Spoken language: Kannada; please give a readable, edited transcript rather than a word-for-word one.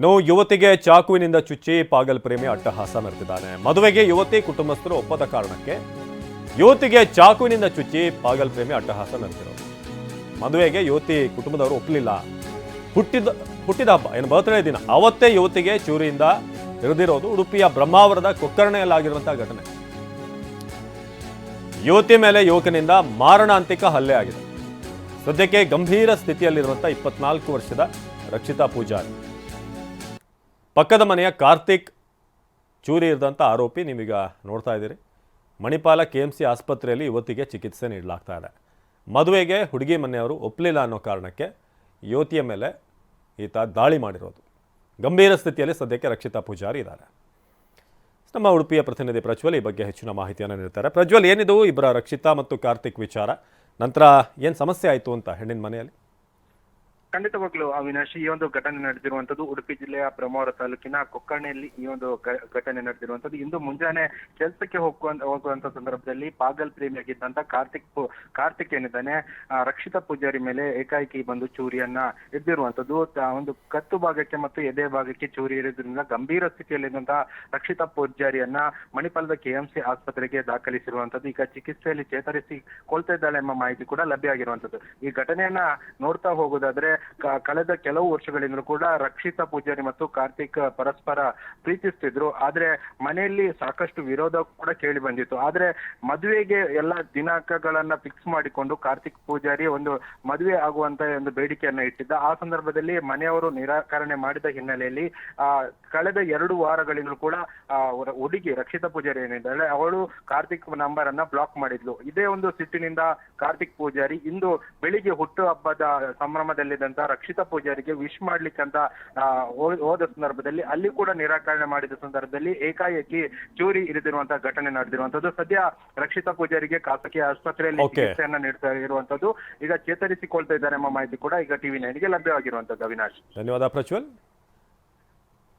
ಇನ್ನು ಯುವತಿಗೆ ಚಾಕುವಿನಿಂದ ಚುಚ್ಚಿ ಪಾಗಲ್ ಪ್ರೇಮಿ ಅಟ್ಟಹಾಸ ಮೆರೆದಿದ್ದಾನೆ. ಮದುವೆಗೆ ಯುವತಿ ಕುಟುಂಬಸ್ಥರು ಒಪ್ಪದ ಕಾರಣಕ್ಕೆ ಯುವತಿಗೆ ಚಾಕುವಿನಿಂದ ಚುಚ್ಚಿ ಪಾಗಲ್ ಪ್ರೇಮಿ ಅಟ್ಟಹಾಸ ಮೆರೆದಿರೋದು. ಮದುವೆಗೆ ಯುವತಿ ಕುಟುಂಬದವರು ಒಪ್ಪಲಿಲ್ಲ. ಹುಟ್ಟಿದ ಹಬ್ಬ ಏನು ಬರ್ತ್ಡೇ ದಿನ ಅವತ್ತೇ ಯುವತಿಗೆ ಚೂರಿಯಿಂದ ಇರಿದಿರೋದು ಉಡುಪಿಯ ಬ್ರಹ್ಮಾವರದ ಕೊಕ್ಕರ್ಣೆಯಲ್ಲಾಗಿರುವಂತಹ ಘಟನೆ. ಯುವತಿ ಮೇಲೆ ಯುವಕನಿಂದ ಮಾರಣಾಂತಿಕ ಹಲ್ಲೆ ಆಗಿದೆ. ಸದ್ಯಕ್ಕೆ ಗಂಭೀರ ಸ್ಥಿತಿಯಲ್ಲಿರುವಂತಹ 24 ವರ್ಷದ ರಕ್ಷಿತಾ ಪೂಜಾರಿ, ಪಕ್ಕದ ಮನೆಯ ಕಾರ್ತಿಕ್ ಚೂರಿ ಇರಿದಂಥ ಆರೋಪಿ ನೀವೀಗ ನೋಡ್ತಾ ಇದ್ದೀರಿ. ಮಣಿಪಾಲ KMC ಆಸ್ಪತ್ರೆಯಲ್ಲಿ ಯುವತಿಗೆ ಚಿಕಿತ್ಸೆ ನೀಡಲಾಗ್ತಾ ಇದೆ. ಮದುವೆಗೆ ಹುಡುಗಿ ಮನೆಯವರು ಒಪ್ಪಲಿಲ್ಲ ಅನ್ನೋ ಕಾರಣಕ್ಕೆ ಯುವತಿಯ ಮೇಲೆ ಈತ ದಾಳಿ ಮಾಡಿರೋದು. ಗಂಭೀರ ಸ್ಥಿತಿಯಲ್ಲಿ ಸದ್ಯಕ್ಕೆ ರಕ್ಷಿತಾ ಪೂಜಾರಿ ಇದ್ದಾರೆ. ನಮ್ಮ ಉಡುಪಿಯ ಪ್ರತಿನಿಧಿ ಪ್ರಜ್ವಲ್ ಈ ಬಗ್ಗೆ ಹೆಚ್ಚಿನ ಮಾಹಿತಿಯನ್ನು ನೀಡ್ತಾರೆ. ಪ್ರಜ್ವಲ್, ಏನಿದು ಇಬ್ಬರ ರಕ್ಷಿತಾ ಮತ್ತು ಕಾರ್ತಿಕ್ ವಿಚಾರ? ನಂತರ ಏನು ಸಮಸ್ಯೆ ಆಯಿತು ಅಂತ ಹೆಣ್ಣಿನ ಮನೆಯಲ್ಲಿ? ಖಂಡಿತವಾಗ್ಲೂ ಅವಿನಾಶ್, ಈ ಒಂದು ಘಟನೆ ನಡೆದಿರುವಂತದ್ದು ಉಡುಪಿ ಜಿಲ್ಲೆಯ ಬ್ರಹ್ಮಾವರ ತಾಲೂಕಿನ ಕೊಕ್ಕರ್ಣೆಯಲ್ಲಿ ಈ ಒಂದು ಘಟನೆ ನಡೆದಿರುವಂತದ್ದು. ಇಂದು ಮುಂಜಾನೆ ಕೆಲಸಕ್ಕೆ ಹೋಗುವಂತ ಸಂದರ್ಭದಲ್ಲಿ ಪಾಗಲ್ ಪ್ರೇಮಿಯಾಗಿದ್ದಂತ ಕಾರ್ತಿಕ್ ಏನಿದ್ದಾನೆ ರಕ್ಷಿತಾ ಪೂಜಾರಿ ಮೇಲೆ ಏಕಾಏಕಿ ಬಂದು ಚೂರಿಯನ್ನ ಎದ್ದಿರುವಂತದ್ದು. ಒಂದು ಕತ್ತು ಭಾಗಕ್ಕೆ ಮತ್ತು ಎದೆ ಭಾಗಕ್ಕೆ ಚೂರಿ ಇರೋದ್ರಿಂದ ಗಂಭೀರ ಸ್ಥಿತಿಯಲ್ಲಿದ್ದಂತಹ ರಕ್ಷಿತಾ ಪೂಜಾರಿಯನ್ನ ಮಣಿಪಾಲದ KMC ಆಸ್ಪತ್ರೆಗೆ ದಾಖಲಿಸಿರುವಂತದ್ದು. ಈಗ ಚಿಕಿತ್ಸೆಯಲ್ಲಿ ಚೇತರಿಸಿಕೊಳ್ತಾ ಇದ್ದಾಳೆ ಎಂಬ ಮಾಹಿತಿ ಕೂಡ ಲಭ್ಯ ಆಗಿರುವಂತದ್ದು. ಈ ಘಟನೆಯನ್ನ ನೋಡ್ತಾ ಹೋಗೋದಾದ್ರೆ ಕಳೆದ ಕೆಲವು ವರ್ಷಗಳಿಂದಲೂ ಕೂಡ ರಕ್ಷಿತಾ ಪೂಜಾರಿ ಮತ್ತು ಕಾರ್ತಿಕ್ ಪರಸ್ಪರ ಪ್ರೀತಿಸ್ತಿದ್ರು. ಆದ್ರೆ ಮನೆಯಲ್ಲಿ ಸಾಕಷ್ಟು ವಿರೋಧ ಕೂಡ ಕೇಳಿ ಬಂದಿತ್ತು. ಆದ್ರೆ ಮದುವೆಗೆ ಎಲ್ಲ ದಿನಾಂಕಗಳನ್ನ ಫಿಕ್ಸ್ ಮಾಡಿಕೊಂಡು ಕಾರ್ತಿಕ್ ಪೂಜಾರಿ ಒಂದು ಮದುವೆ ಆಗುವಂತ ಒಂದು ಬೇಡಿಕೆಯನ್ನ ಇಟ್ಟಿದ್ದ. ಆ ಸಂದರ್ಭದಲ್ಲಿ ಮನೆಯವರು ನಿರಾಕರಣೆ ಮಾಡಿದ ಹಿನ್ನೆಲೆಯಲ್ಲಿ ಕಳೆದ 2 ವಾರಗಳಿಂದಲೂ ಕೂಡ ಹುಡುಗಿ ರಕ್ಷಿತಾ ಪೂಜಾರಿ ಏನಿದ್ದಾಳೆ ಅವಳು ಕಾರ್ತಿಕ್ ನಂಬರ್ ಅನ್ನ ಬ್ಲಾಕ್ ಮಾಡಿದ್ಲು. ಇದೇ ಒಂದು ಸಿಟ್ಟಿನಿಂದ ಕಾರ್ತಿಕ್ ಪೂಜಾರಿ ಇಂದು ಬೆಳಿಗ್ಗೆ ಹುಟ್ಟು ಹಬ್ಬದ ಸಂಭ್ರಮದಲ್ಲಿದ್ದಂತ ರಕ್ಷಿತಾ ಪೂಜಾರಿಗೆ ವಿಶ್ ಮಾಡ್ಲಿಕ್ಕೆ ಅಂತ ಹೋದ ಸಂದರ್ಭದಲ್ಲಿ ಅಲ್ಲಿ ಕೂಡ ನಿರಾಕರಣೆ ಮಾಡಿದ ಸಂದರ್ಭದಲ್ಲಿ ಏಕಾಏಕಿ ಚೂರಿ ಇರಿದಿರುವಂತಹ ಘಟನೆ ನಡೆದಿರುವಂತದ್ದು. ಸದ್ಯ ರಕ್ಷಿತಾ ಪೂಜಾರಿಗೆ ಖಾಸಗಿ ಆಸ್ಪತ್ರೆಯಲ್ಲಿ ಚಿಕಿತ್ಸೆಯನ್ನ ನೀಡ್ತಾ ಇರುವಂತದ್ದು. ಈಗ ಚೇತರಿಸಿಕೊಳ್ತಾ ಇದ್ದಾರೆ ಎಂಬ ಮಾಹಿತಿ ಕೂಡ ಈಗ TV9 ಗೆ ಲಭ್ಯವಾಗಿರುವಂತದ್ದು. ಅವಿನಾಶ್, ಧನ್ಯವಾದ ಪ್ರಜ್ವಲ್.